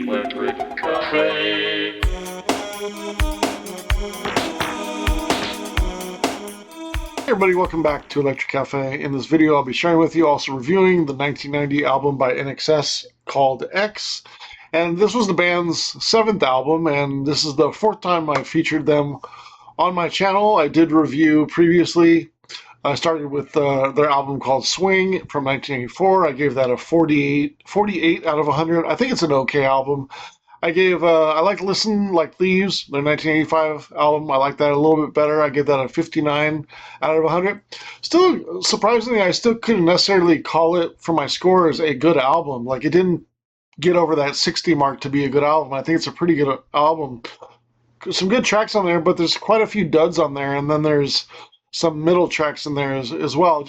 Electric Cafe. Hey everybody, welcome back to Electric Cafe. In this video, I'll be sharing with you, also reviewing the 1990 album by INXS called X. And this was the band's 7th album, and this is the 4th time I featured them on my channel. I did review previously. I started with their album called Swing from 1984. I gave that a 48 out of 100. I think it's an okay album. I like Listen Like Thieves, their 1985 album. I like that a little bit better. I gave that a 59 out of 100. Still, surprisingly, I still couldn't necessarily call it for my scores a good album. Like, it didn't get over that 60 mark to be a good album. I think it's a pretty good album. Some good tracks on there, but there's quite a few duds on there, and then there's some middle tracks in there as well.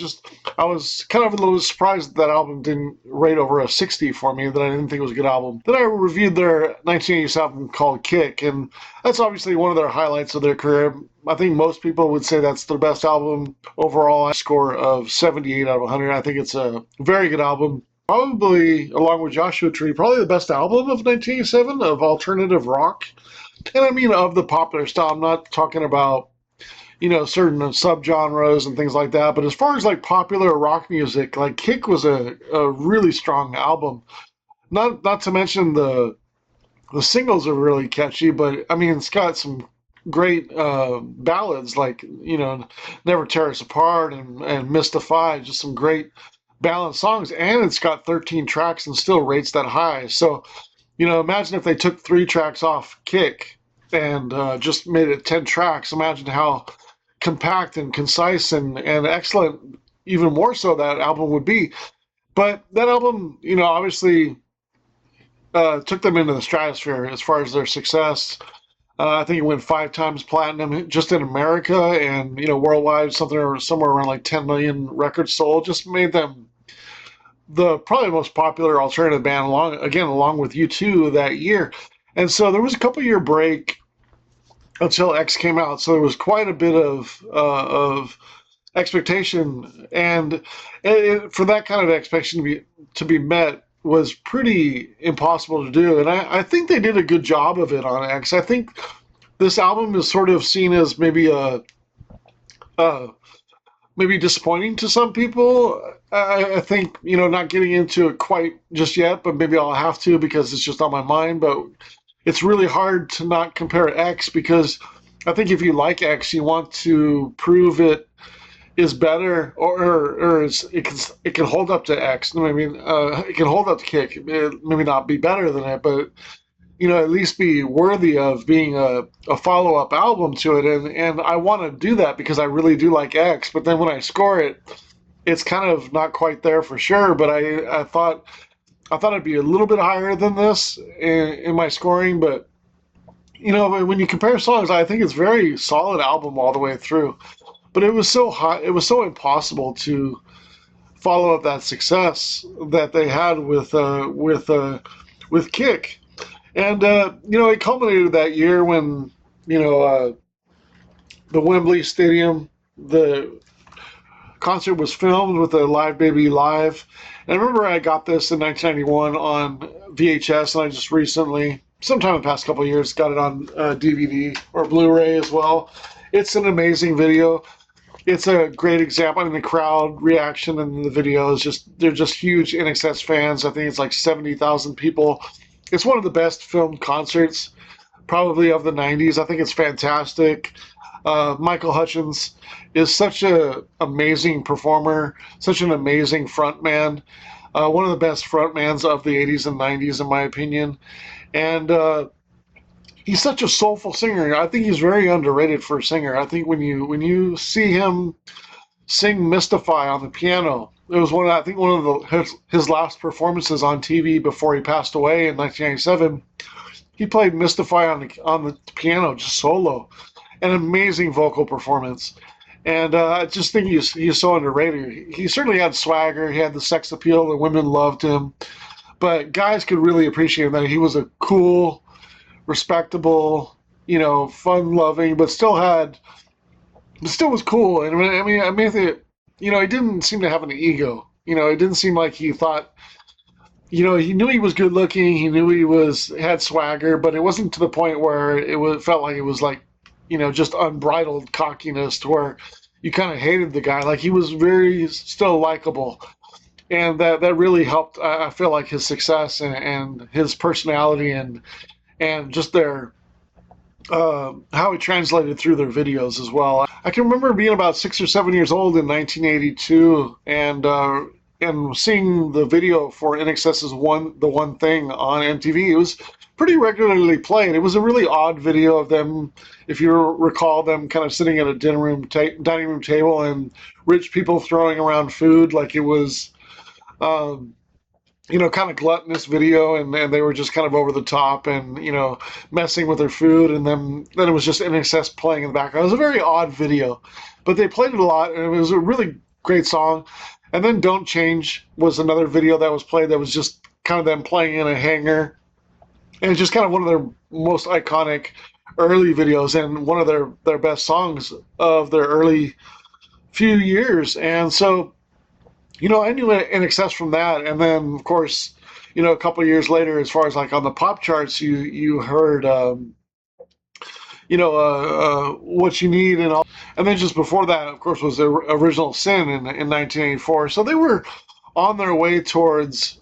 I was kind of a little surprised that album didn't rate over a 60 for me, that I didn't think it was a good album. Then I reviewed their 1980s album called Kick, and that's obviously one of their highlights of their career. I think most people would say that's their best album overall. I score of 78 out of 100. I think it's a very good album. Probably, along with Joshua Tree, probably the best album of 1987 of alternative rock. And I mean of the popular style. I'm not talking about certain subgenres and things like that. But as far as like popular rock music, like Kick was a really strong album. Not to mention the singles are really catchy, but I mean it's got some great ballads like Never Tear Us Apart and Mystify, just some great balanced songs, and it's got 13 tracks and still rates that high. So imagine if they took 3 tracks off Kick and just made it 10 tracks. Imagine how compact and concise and excellent, even more so, that album would be. But that album, obviously took them into the stratosphere as far as their success. I think it went 5 times platinum just in America, and worldwide somewhere around like 10 million records sold. Just made them the probably most popular alternative band along with U2 that year. And so there was a couple year break until X came out, so there was quite a bit of expectation, and for that kind of expectation to be met was pretty impossible to do. And I think they did a good job of it on X. I think this album is sort of seen as maybe maybe disappointing to some people. I think, not getting into it quite just yet, but maybe I'll have to because it's just on my mind. But it's really hard to not compare X, because I think if you like X, you want to prove it is better, or it can hold up to X. I mean, it can hold up to Kick. It maybe not be better than it, but at least be worthy of being a follow-up album to it. And I want to do that because I really do like X. But then when I score it, it's kind of not quite there for sure. But I thought it'd be a little bit higher than this in my scoring. But when you compare songs, I think it's a very solid album all the way through. But it was so hot, it was so impossible to follow up that success that they had with Kick. And it culminated that year when the Wembley Stadium, the concert was filmed with a Live Baby Live. And I remember I got this in 1991 on VHS, and I just recently, sometime in the past couple of years, got it on DVD or Blu-ray as well. It's an amazing video. It's a great example. I mean, the crowd reaction in the video is they're just huge INXS fans. I think it's like 70,000 people. It's one of the best filmed concerts, probably of the 90s. I think it's fantastic. Michael Hutchence is such an amazing performer, such an amazing frontman, one of the best frontmans of the 80s and 90s, in my opinion. And he's such a soulful singer. I think he's very underrated for a singer. I think when you see him sing "Mystify" on the piano, it was one of his last performances on TV before he passed away in 1997. He played "Mystify" on the piano, just solo. An amazing vocal performance. And I just think he's so underrated. He certainly had swagger. He had the sex appeal. The women loved him. But guys could really appreciate him, that he was a cool, respectable, fun-loving, but still was cool. And he didn't seem to have an ego. It didn't seem like he thought you know, he knew he was good looking. He knew he had swagger, but it wasn't to the point where felt like it was like, you know, just unbridled cockiness to where you kind of hated the guy. Like he was very still likable, and that really helped. I feel like his success and his personality and just their how it translated through their videos as well. I can remember being about 6 or 7 years old in 1982 and seeing the video for INXS's the one thing on MTV. It was pretty regularly played. It was a really odd video of them, if you recall, them kind of sitting at a dining room table and rich people throwing around food like it was. Um, you know, kind of gluttonous video, and they were just kind of over the top and, you know, messing with their food, and then it was just INXS playing in the background. It was a very odd video, but they played it a lot, and it was a really great song. And then Don't Change was another video that was played that was just kind of them playing in a hangar, and it's just kind of one of their most iconic early videos and one of their best songs of their early few years. And so, you know, I knew INXS from that, and then of course, you know, a couple of years later, as far as like on the pop charts, you heard, you know, What You Need and all, and then just before that, of course, was the Original Sin in 1984. So they were on their way towards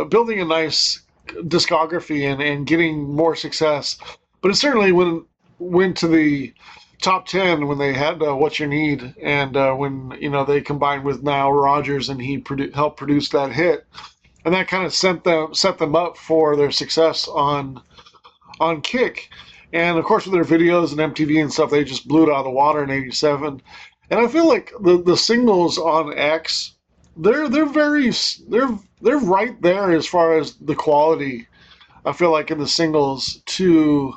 building a nice discography and getting more success. But it certainly went to the top 10 when they had What You Need, and when, you know, they combined with Nile Rodgers and he helped produce that hit, and that kind of set them up for their success on Kick. And of course, with their videos and MTV and stuff, they just blew it out of the water in '87. And I feel like the singles on X, they're very they're right there as far as the quality. I feel like in the singles to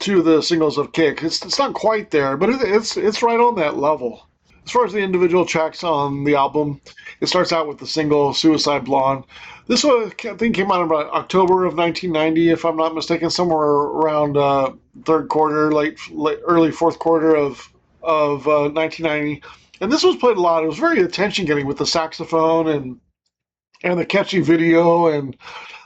the singles of Kick. It's not quite there, but it's right on that level. As far as the individual tracks on the album, it starts out with the single "Suicide Blonde." This one, I think, came out in about October of 1990, if I'm not mistaken, somewhere around third quarter, early fourth quarter of 1990. And this was played a lot. It was very attention getting with the saxophone and the catchy video, and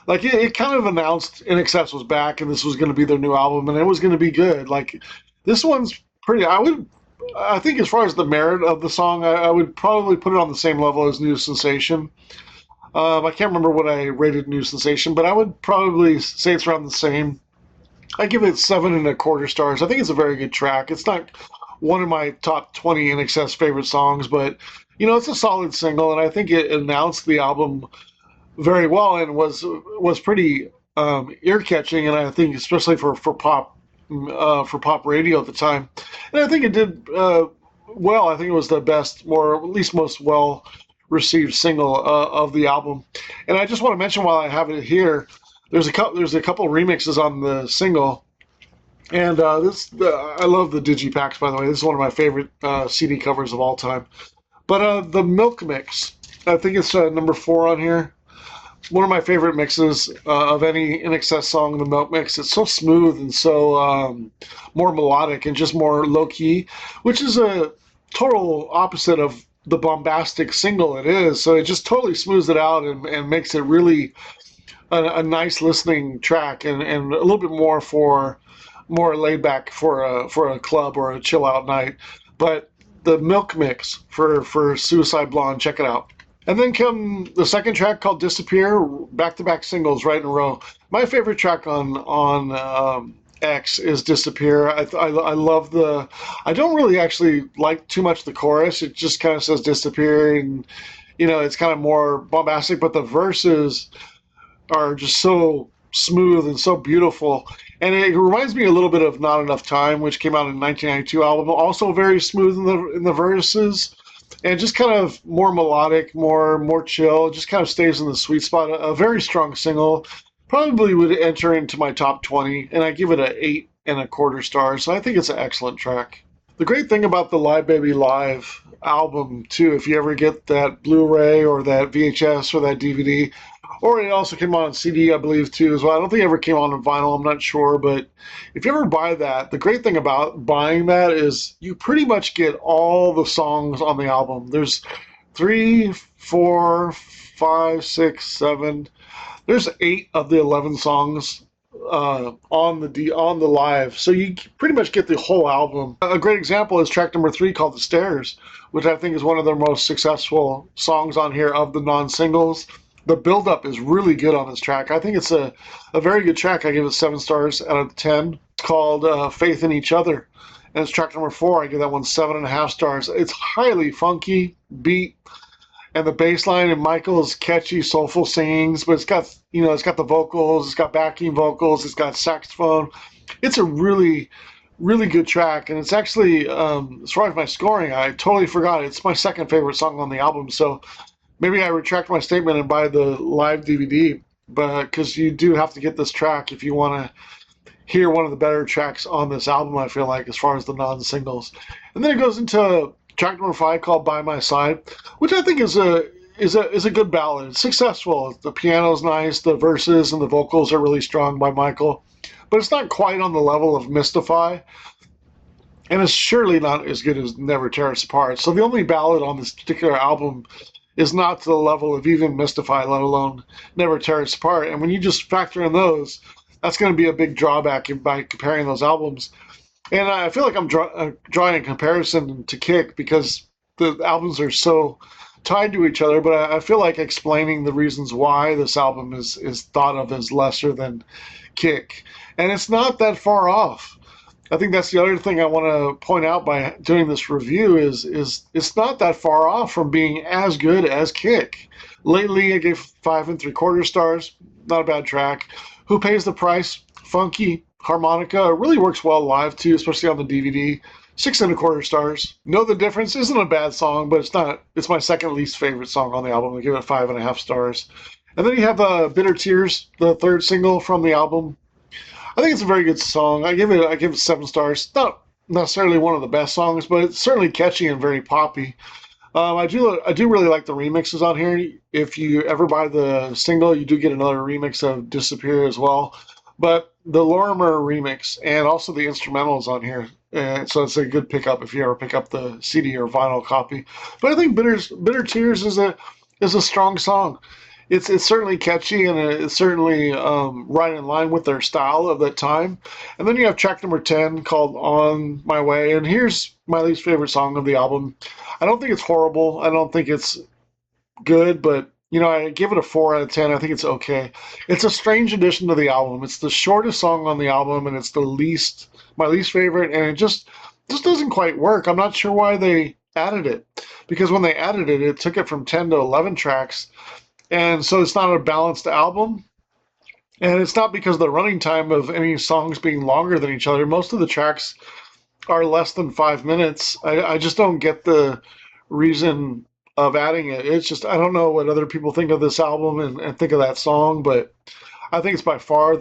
like it kind of announced INXS was back and this was going to be their new album and it was going to be good. Like this one's pretty. I think as far as the merit of the song, I would probably put it on the same level as New Sensation. I can't remember what I rated New Sensation, but I would probably say it's around the same. I give it 7.25 stars. I think it's a very good track. It's not one of my top 20 INXS favorite songs, but you know, it's a solid single, and I think it announced the album very well and was pretty ear catching, and I think especially for pop radio at the time, and I think it did well. I think it was the best, or at least most well received single of the album. And I just want to mention while I have it here, there's a couple remixes on the single, and I love the digipacks, by the way. This is one of my favorite CD covers of all time. But the Milk Mix, I think it's number 4 on here. One of my favorite mixes of any INXS song, the Milk Mix. It's so smooth and so more melodic and just more low key, which is a total opposite of the bombastic single it is. So it just totally smooths it out and makes it really a nice listening track and a little bit more laid back for a club or a chill out night. But the Milk Mix for Suicide Blonde, check it out. And then come the second track called "Disappear," back-to-back singles right in a row. My favorite track on X is "Disappear." I love the. I don't really actually like too much the chorus. It just kind of says "disappear," and you know it's kind of more bombastic. But the verses are just so smooth and so beautiful. And it reminds me a little bit of "Not Enough Time," which came out in 1992 album. Also very smooth in the verses and just kind of more melodic, more chill. Just kind of stays in the sweet spot. A very strong single. Probably would enter into my top 20, and I give it a 8.25 stars. So I think it's an excellent track. The great thing about the Live Baby Live album too, if you ever get that Blu-ray or that VHS or that DVD, or it also came out on CD, I believe, too, as well. I don't think it ever came out on vinyl, I'm not sure. But if you ever buy that, the great thing about buying that is you pretty much get all the songs on the album. There's 3, 4, 5, 6, 7. There's 8 of the 11 songs on the live, so you pretty much get the whole album. A great example is track number 3 called "The Stairs," which I think is one of their most successful songs on here of the non-singles. The build-up is really good on this track. I think it's a very good track. I give it 7 stars out of 10. It's called "Faith in Each Other," and it's track number 4. I give that one 7.5 stars. It's highly funky beat, and the bass line and Michael's catchy, soulful singings, but it's got, it's got the vocals, it's got backing vocals, it's got saxophone. It's a really, really good track, and it's actually, as far as my scoring, I totally forgot. It's my second favorite song on the album, so maybe I retract my statement and buy the live DVD, but because you do have to get this track if you want to hear one of the better tracks on this album, I feel like, as far as the non-singles. And then it goes into track number 5 called "By My Side," which I think is a good ballad. It's successful. The piano's nice, the verses and the vocals are really strong by Michael, but it's not quite on the level of "Mystify," and it's surely not as good as "Never Tear Us Apart." So the only ballad on this particular album is not to the level of even "Mystify," let alone "Never Tear Us Apart." And when you just factor in those, that's going to be a big drawback by comparing those albums. And I feel like I'm drawing a comparison to Kick because the albums are so tied to each other, but I feel like explaining the reasons why this album is thought of as lesser than Kick. And it's not that far off. I think that's the other thing I want to point out by doing this review is it's not that far off from being as good as Kick. Lately, I gave 5.75 stars. Not a bad track. Who Pays the Price? Funky harmonica. It really works well live too, especially on the DVD. 6.25 stars. Know the Difference isn't a bad song, but it's not. It's my second least favorite song on the album. I give it 5.5 stars. And then you have "Bitter Tears," the third single from the album. I think it's a very good song. I give it 7 stars. Not necessarily one of the best songs, but it's certainly catchy and very poppy. I do really like the remixes on here. If you ever buy the single, you do get another remix of "Disappear" as well. But the Lorimer remix and also the instrumentals on here, so it's a good pickup if you ever pick up the CD or vinyl copy. But I think "Bitter Tears" is a strong song. It's certainly catchy and it's certainly right in line with their style of that time. And then you have track number 10 called "On My Way," and here's my least favorite song of the album. I don't think it's horrible. I don't think it's good, but I give it a 4 out of 10. I think it's okay. It's a strange addition to the album. It's the shortest song on the album, and it's my least favorite, and it just doesn't quite work. I'm not sure why they added it, because when they added it, it took it from 10 to 11 tracks, and so it's not a balanced album. And it's not because of the running time of any songs being longer than each other. Most of the tracks are less than 5 minutes. I just don't get the reason of adding it. It's just, I don't know what other people think of this album and think of that song, but I think it's by far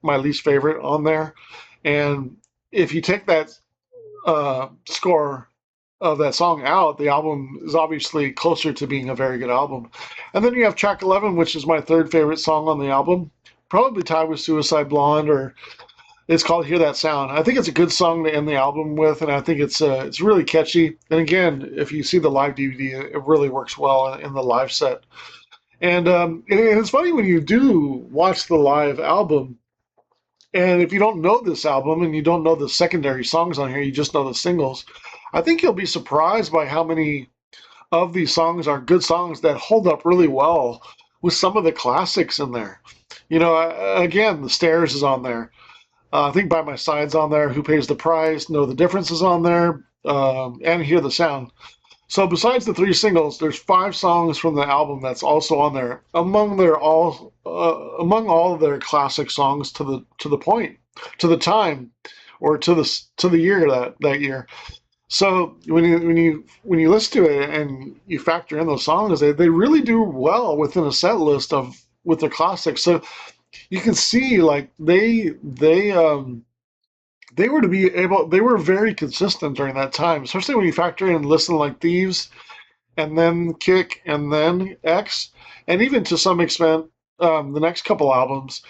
my least favorite on there. And if you take that score of that song out, the album is obviously closer to being a very good album. And then you have track 11, which is my third favorite song on the album, probably tied with "Suicide Blonde," or it's called "Hear That Sound." I think it's a good song to end the album with, and I think it's really catchy. And again, if you see the live DVD, it really works well in the live set. And it's funny when you do watch the live album, and if you don't know this album and you don't know the secondary songs on here, you just know the singles, I think you'll be surprised by how many of these songs are good songs that hold up really well with some of the classics in there. Again, "The Stairs" is on there. I think "By My Side's" on there. "Who Pays the Price?" Know the Difference is on there. And "Hear the Sound." So besides the 3 singles, there's 5 songs from the album that's also on there. Among all of their classic songs to the point, to the time, or to the year that year. So when you listen to it and you factor in those songs, they really do well within a set list with the classics. So you can see like they were very consistent during that time, especially when you factor in "Listen Like Thieves," and then "Kick," and then "X," and even to some extent the next couple albums.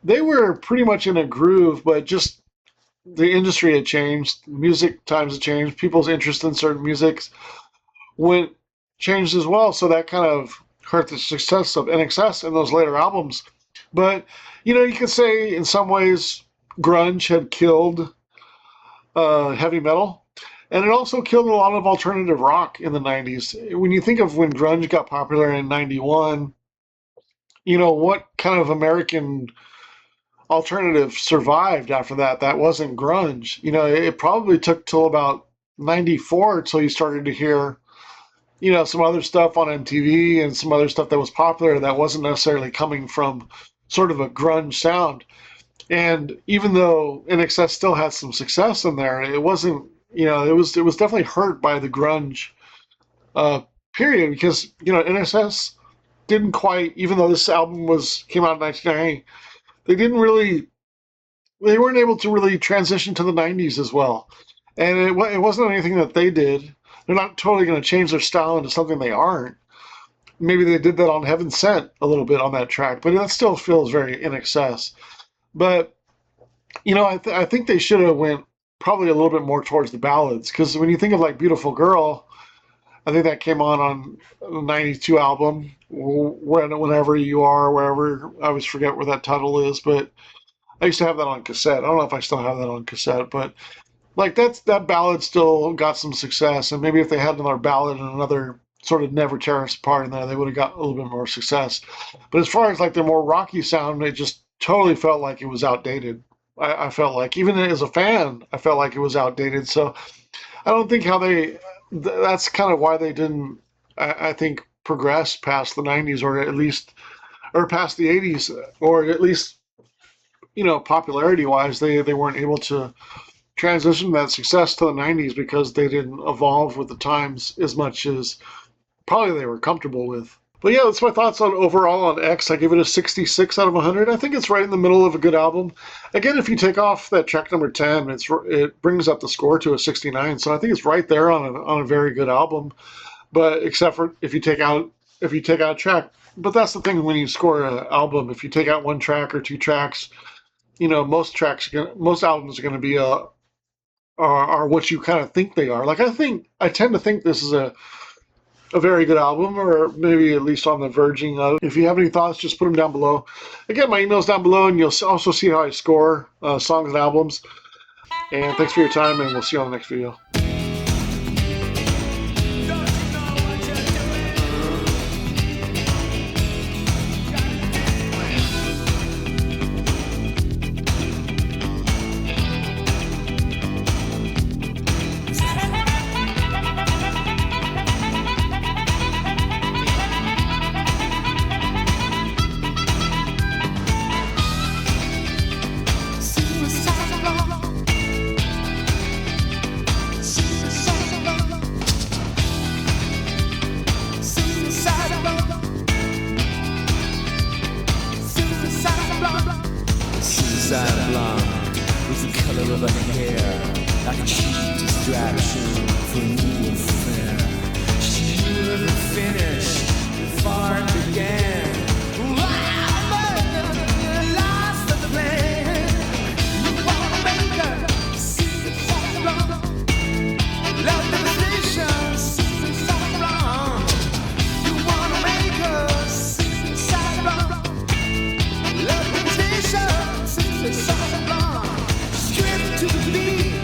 They were pretty much in a groove, but just the industry had changed, music times had changed, people's interest in certain musics changed as well. So that kind of hurt the success of INXS and those later albums. But, you know, you could say in some ways grunge had killed heavy metal. And it also killed a lot of alternative rock in the 90s. When you think of when grunge got popular in 91, you know, what kind of American alternative survived after that? That wasn't grunge. You know, it probably took till about 94 till you started to hear, you know, some other stuff on MTV and some other stuff that was popular that wasn't necessarily coming from sort of a grunge sound. And even though INXS still had some success in there, it wasn't, you know, it was definitely hurt by the grunge uh, period because, you know, INXS didn't quite, even though this album came out in 1990, they weren't able to really transition to the 90s as well. And it wasn't anything that they did. They're not totally going to change their style into something they aren't. Maybe they did that on Heaven Sent a little bit on that track, but that still feels very INXS. But, you know, I think they should have went probably a little bit more towards the ballads, because when you think of like Beautiful Girl, I think that came on the 92 album, Whenever You Are, wherever, I always forget where that title is, but I used to have that on cassette. I don't know if I still have that on cassette, but like that ballad still got some success, and maybe if they had another ballad and another sort of Never Tear Us Apart in there, they would have got a little bit more success. But as far as like the more rocky sound, it just totally felt like it was outdated. I felt like, even as a fan, I felt like it was outdated. So I don't think that's kind of why they didn't, I think, progress past the 90s, or past the 80s, or at least, you know, popularity wise, they weren't able to transition that success to the 90s because they didn't evolve with the times as much as probably they were comfortable with. But yeah, that's my thoughts on overall on X. I give it a 66 out of 100. I think it's right in the middle of a good album. Again, if you take off that track number 10, it brings up the score to a 69. So I think it's right there on a very good album. But except for if you take out a track. But that's the thing when you score an album. If you take out one track or two tracks, you know, most albums are going to be are what you kind of think they are. Like I tend to think this is a very good album, or maybe at least on the verging of. If you have any thoughts, just put them down below. Again, my email's down below, and you'll also see how I score songs and albums. And thanks for your time, and we'll see you on the next video. Suicide blonde was the color of her hair, like a cheap distraction for a new affair. She knew the finish before it began. Lost the plan. You wanna make her suicide blonde. Love devastation, suicide blonde. You wanna make her suicide blonde. Love devastation, suicide blonde. Stripped to the beat,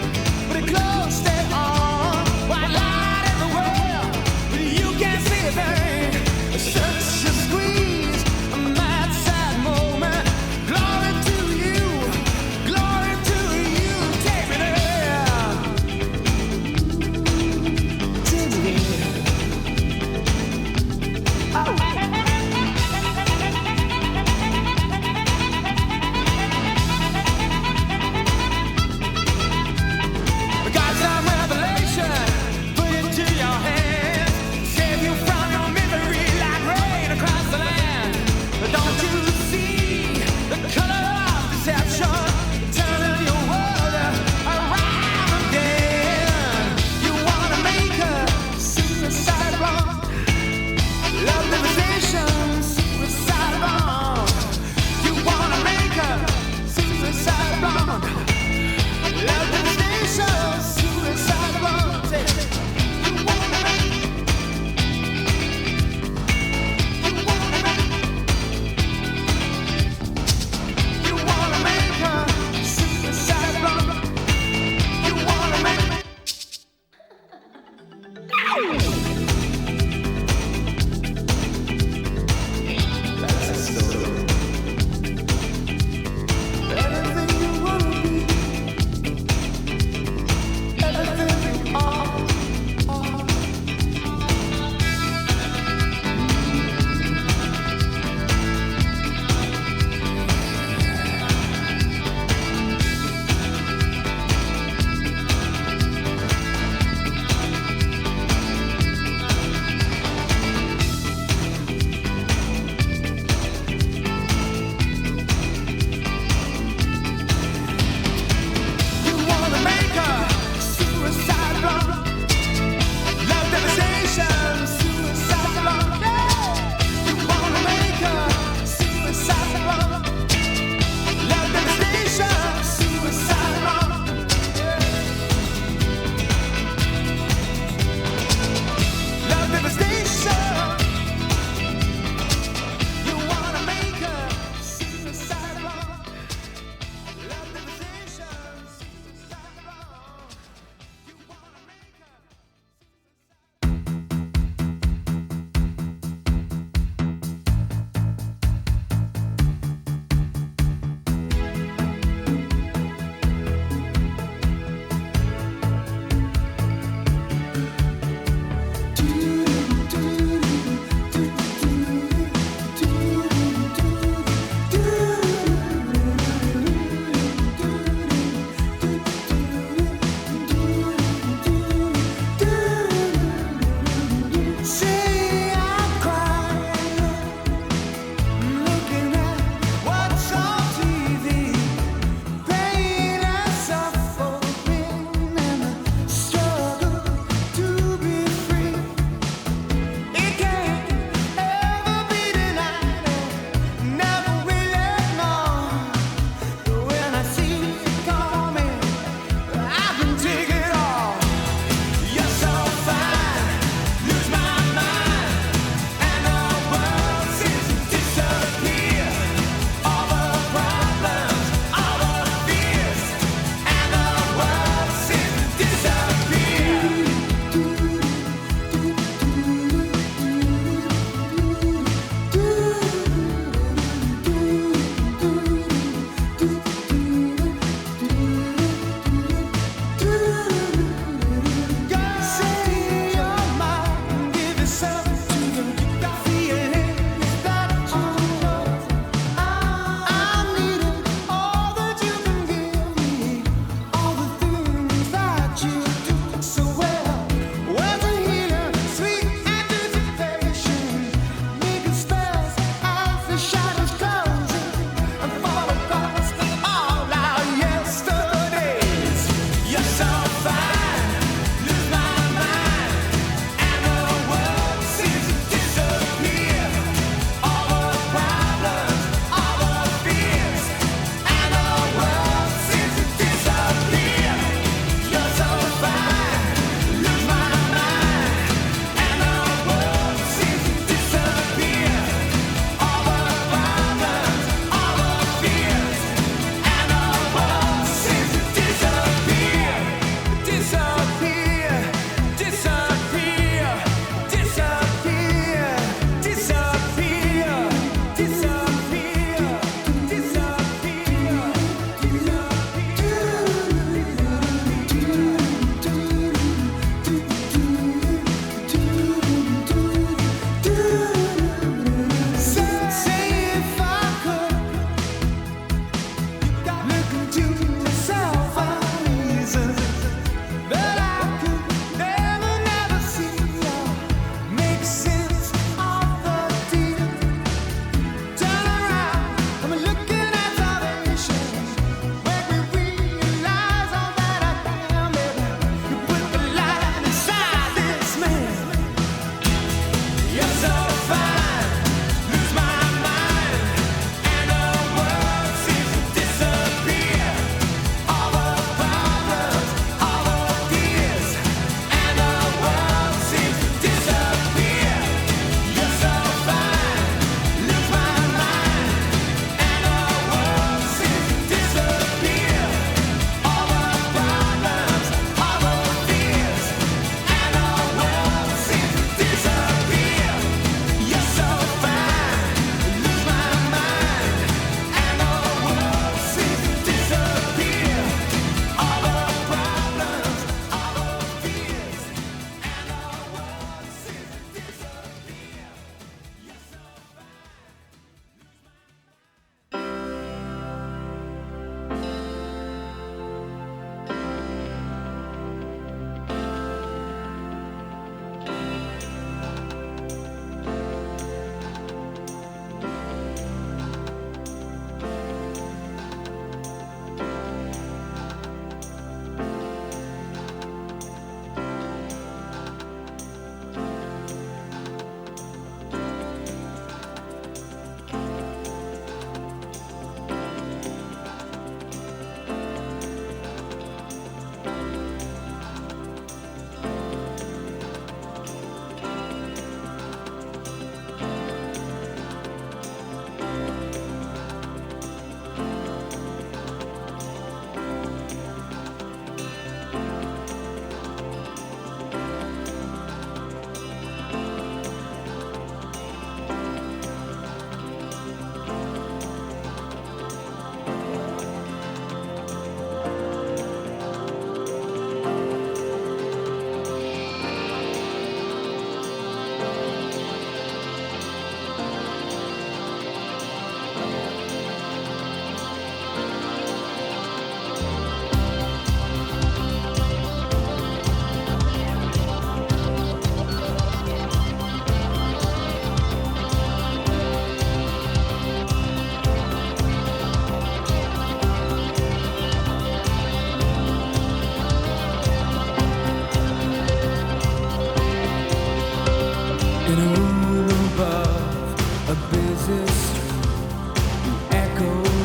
but it close stay on. White light in the world, but you can't see a thing. Such a squeeze.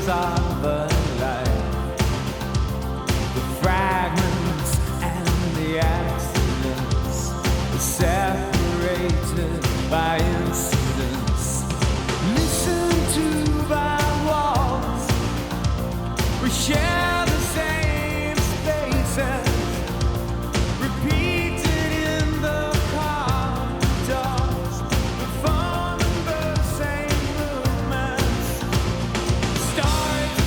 of a life. The fragments and the accidents are separated by incidents. Listen to my walls. We share the same spaces, repeated in the corridors, performing the same movements. Start to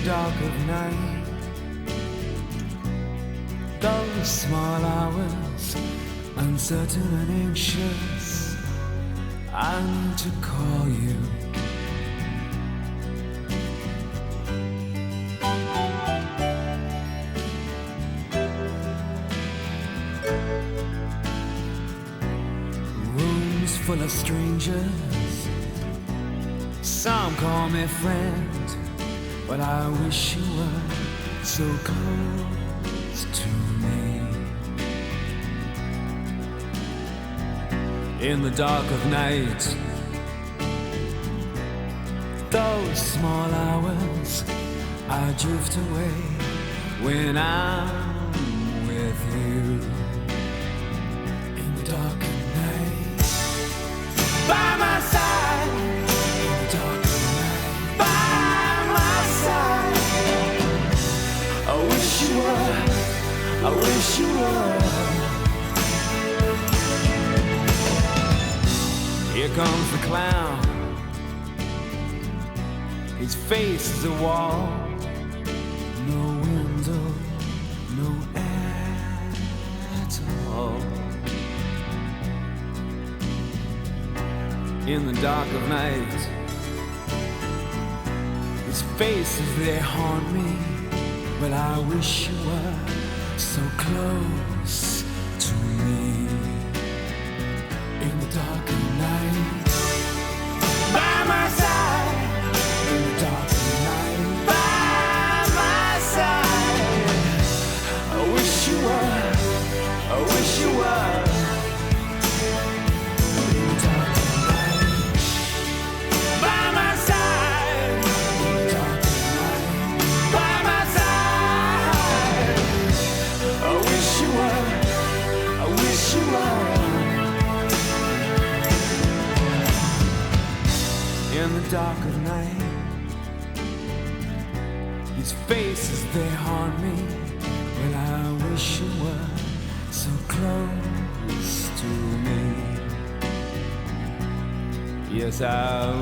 dark of night, those small hours, uncertain and anxious, I need to call you. Rooms full of strangers, some call me friend, but I wish you were so close to me. In the dark of night, those small hours, I drift away when I'm with you. In the dark of night, by my side. In the dark of night, by my side. I wish you were, I wish you were. Here comes the clown. His face is a wall. No window, no air at all. In the dark of night, his faces, they haunt me. But I wish you were so close to me. In the dark of night, by my side. In the dark of night, by my side. I wish you were, I wish you were. In the dark of night, by my side. In the dark of night, by my side. I wish you were, I wish you were. In the dark of night, his faces, they haunt me. Well, I wish you were so close to me. Yes, I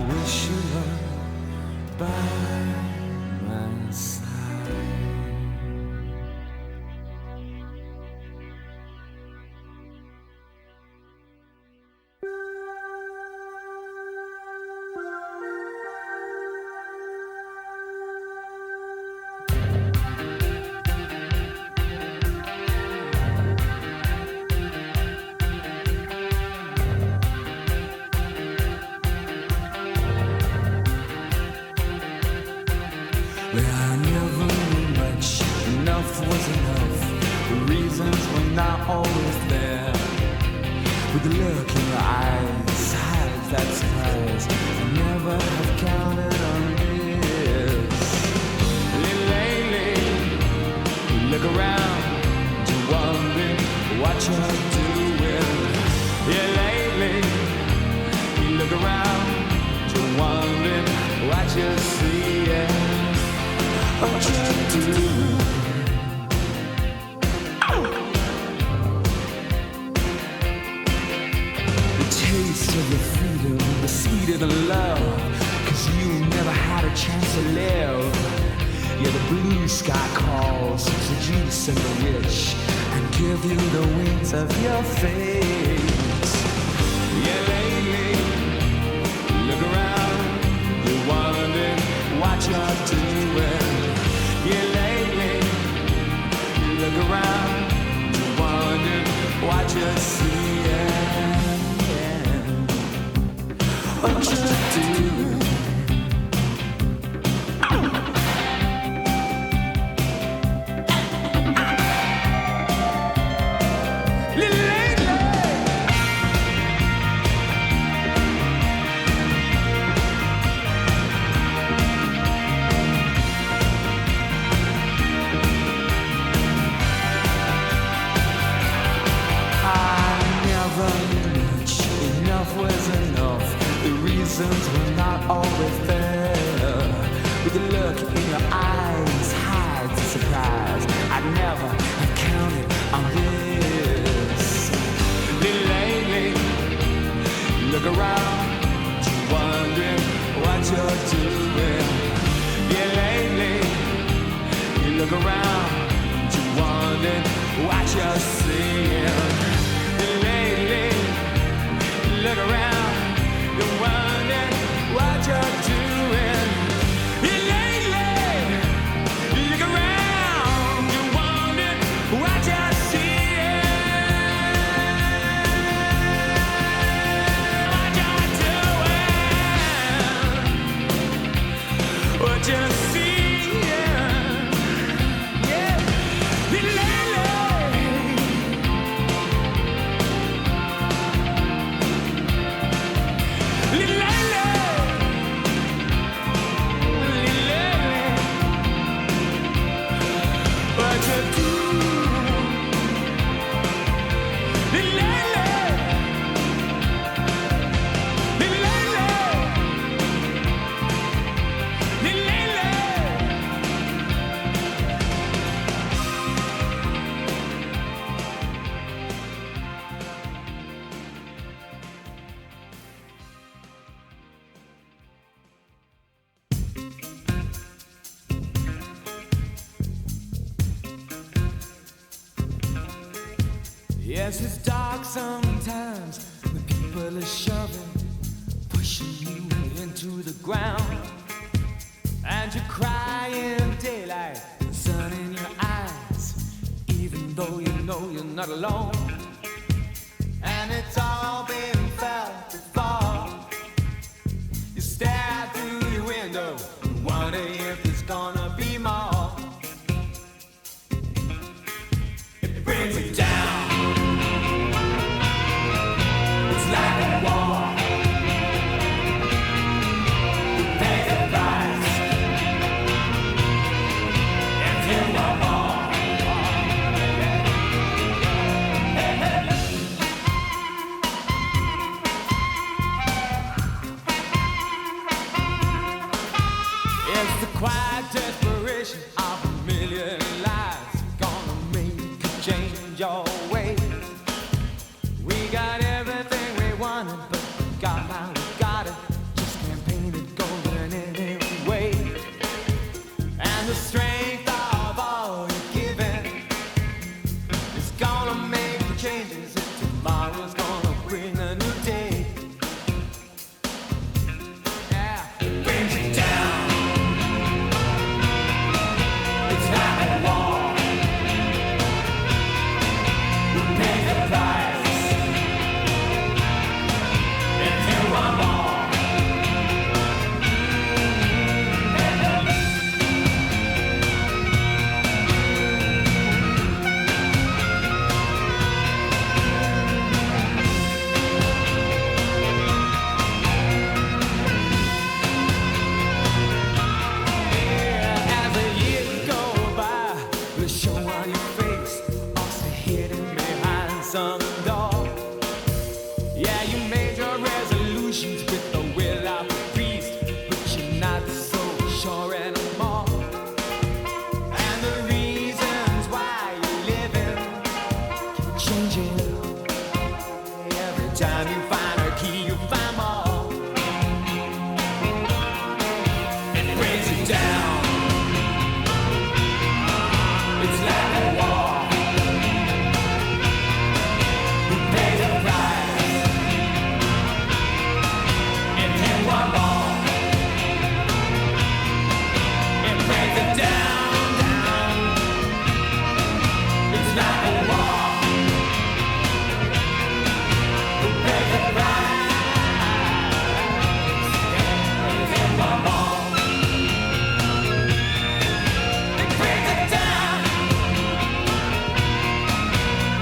wish you were by my side. Was enough. The reasons were not always there. With the look in your eyes, hides that surprise. I never have counted on this. Lately, you look around, you wonder what you're doing. Yeah, lately, you look around, you wonder what you're seeing. What you're doing. Of your freedom was sweeter than love, 'cause you never had a chance to live. Yeah, the blue sky calls to seduce and bewitch and give you the wings of your fate. Yeah, lately, look around, you're wondering what you're doing. Yeah, lately, look around, you're wondering what you're seeing. What you do? Enough was enough. The reasons were not always there. With the look in your eyes, hides the surprise. I'd never have counted on this. Lately, look around, you're wondering what you're doing. Yeah, lately, Yes, it's dark sometimes when people are shoving, pushing you into the ground. And you cry in daylight, the sun in your eyes, even though you know you're not alone. And it's all been felt before. You stare through your window and wonder if there's gonna be more. It brings you down. It's like a war. You pay the price if you are born. It's the quiet desperation of a million lives gonna make you change your ways. We got everything we wanted, but got how we got it. Just can't paint it golden any way. And the strength of all you're giving is gonna make the changes. And tomorrow's gonna bring a new day. Yeah, it brings you down. It's like a war. You pay the price if you want more. As the years go by, the show on your face, also hidden behind some door. Yeah, you made your resolutions with the will of the beast, but you're not so sure anymore. And the reasons why you're living keep changing. Every time you find a key, you find more. It brings you down. It's like a war. You pay the price if you want more. It brings it down, down. It's like a war. You pay the price if you want more. It brings it down.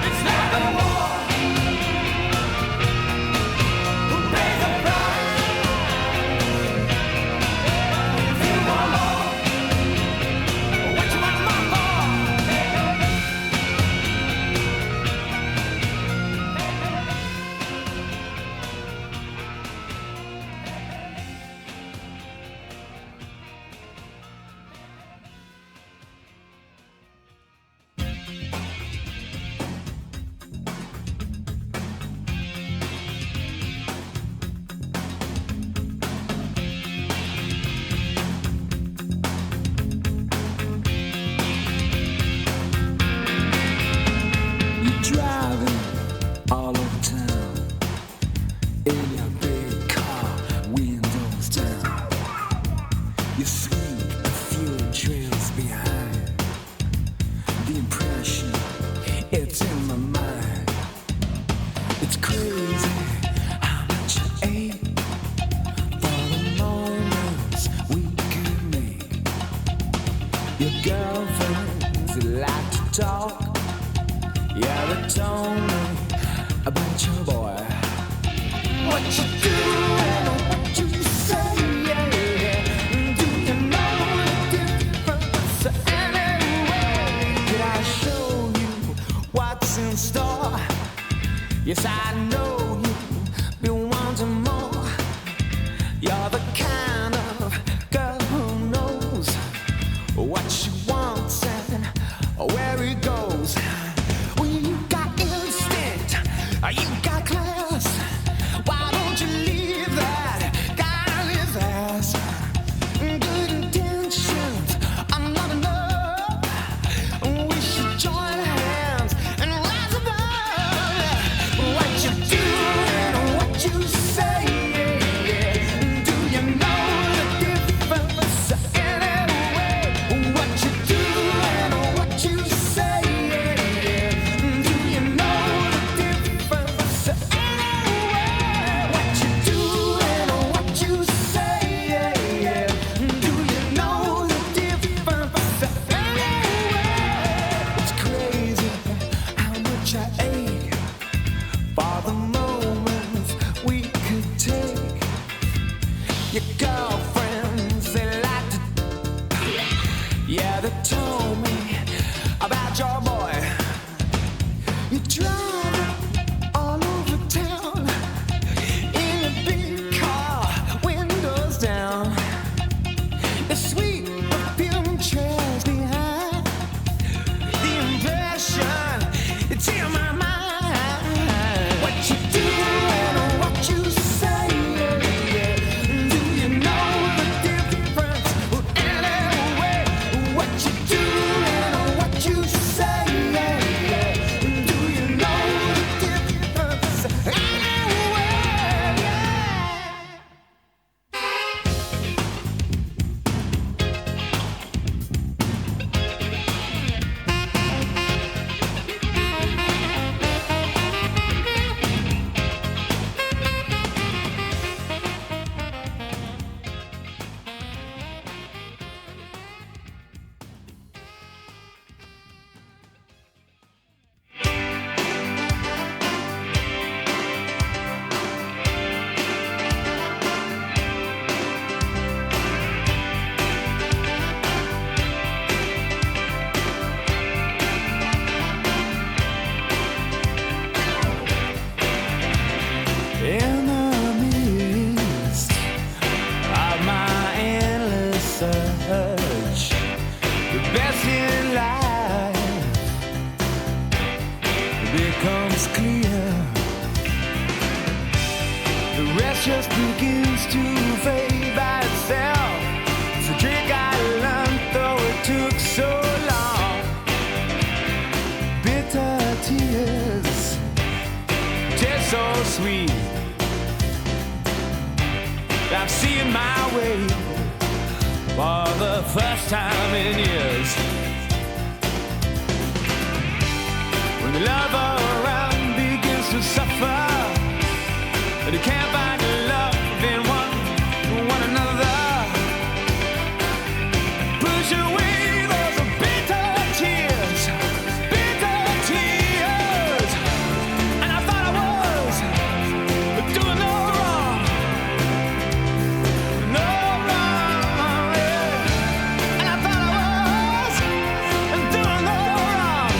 It's like a war. Who pays the price if you want more? What you want more for? You're driving all over town in your big car, windows down. You see a few trails behind. The impression, it's in my mind. It's crazy how much you ache for the moments we could make. Your girlfriends like to talk. Yeah, they told me about your boy. What you do and what you say, yeah, yeah. Do you know the difference anyway? Did I show you what's in store? Yes, I know you've been wanting more. You're the kind of girl who knows what she wants and where it goes. When you got instinct, you got class. Why don't you leave that? Gotta live fast. Good intentions are not enough. We should join hands and rise above. Your girlfriends, they like to. Yeah, they told me about your boy. You drive all over town in a big car, windows down. The sweet perfume trails behind. The impression, it's in my mind. What you do and what you say. Do you know the difference? Anyway, what you do and what you say. Do you know the difference? Anyway, in the midst of my endless search, the best in life becomes clear. The rest just begins to fade by itself. It's a drink I learned, though it took so long. Bitter tears taste so sweet. I'm seeing my way for the first time in years. When the love around begins to suffer, and you can't find love in one another. Push away those bitter tears, bitter tears. And I thought I was doing no wrong. No wrong, yeah. And I thought I was doing no wrong.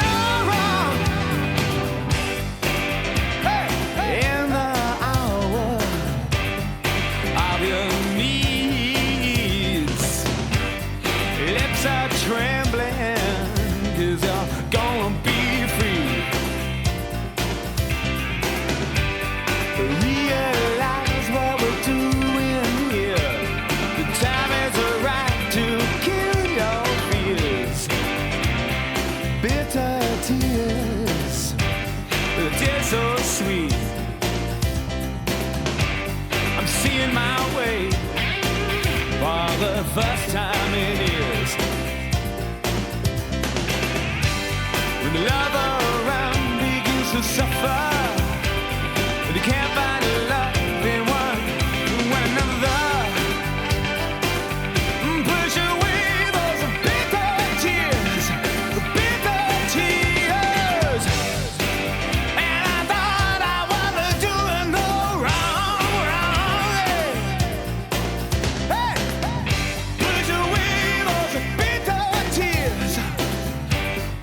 No wrong. Hey, in the hour of your needs, lips are trembling, 'cause you're gonna be free. Realize what we're doing here. The time is right to kill your fears. Bitter tears, the tears so sweet. I'm seeing my way for the first time in years. When the love around begins to suffer, and you can't find love in one another. Push away those bitter tears, the bitter tears. And I thought I wasn't doing no wrong, hey. Push away those bitter tears.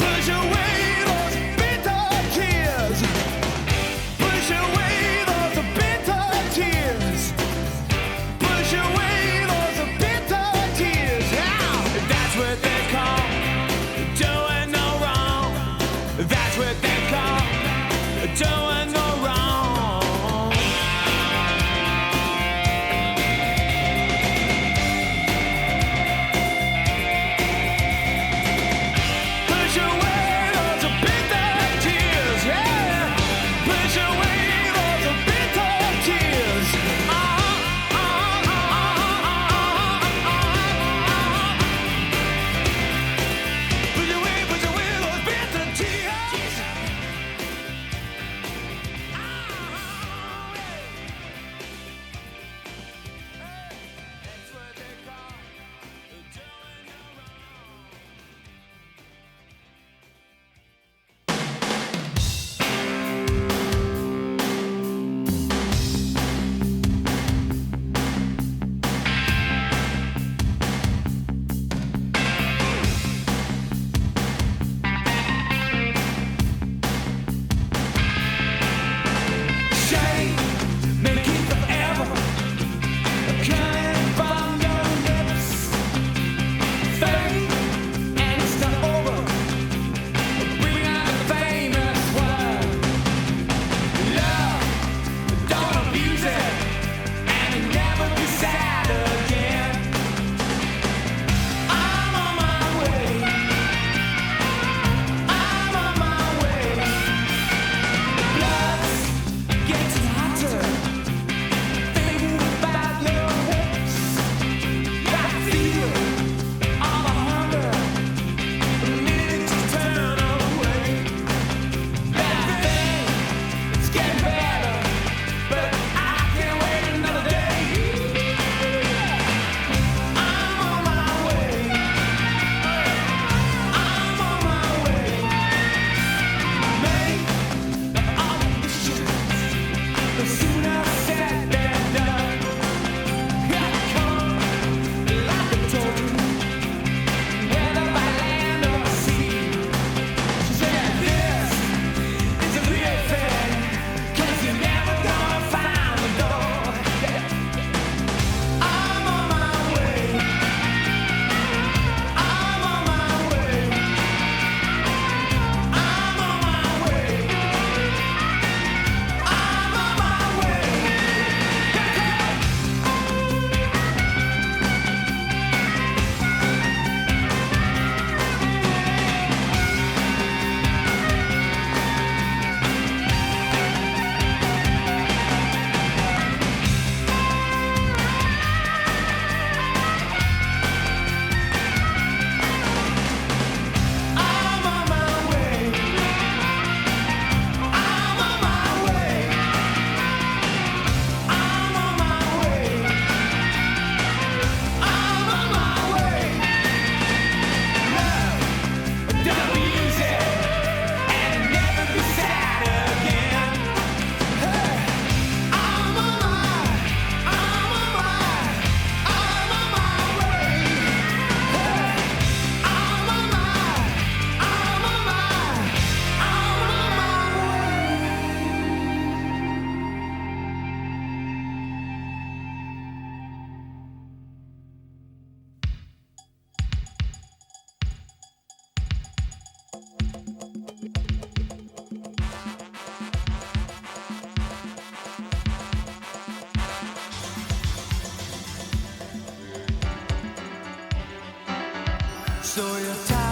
Push away those bitter tears. Push away those bitter tears. Push away those bitter tears. Now, that's what they call doing no wrong. That's what they call doing no wrong. Push away those bitter tears, yeah. Push away those bitter tears. Push away those bitter tears. So you're tired.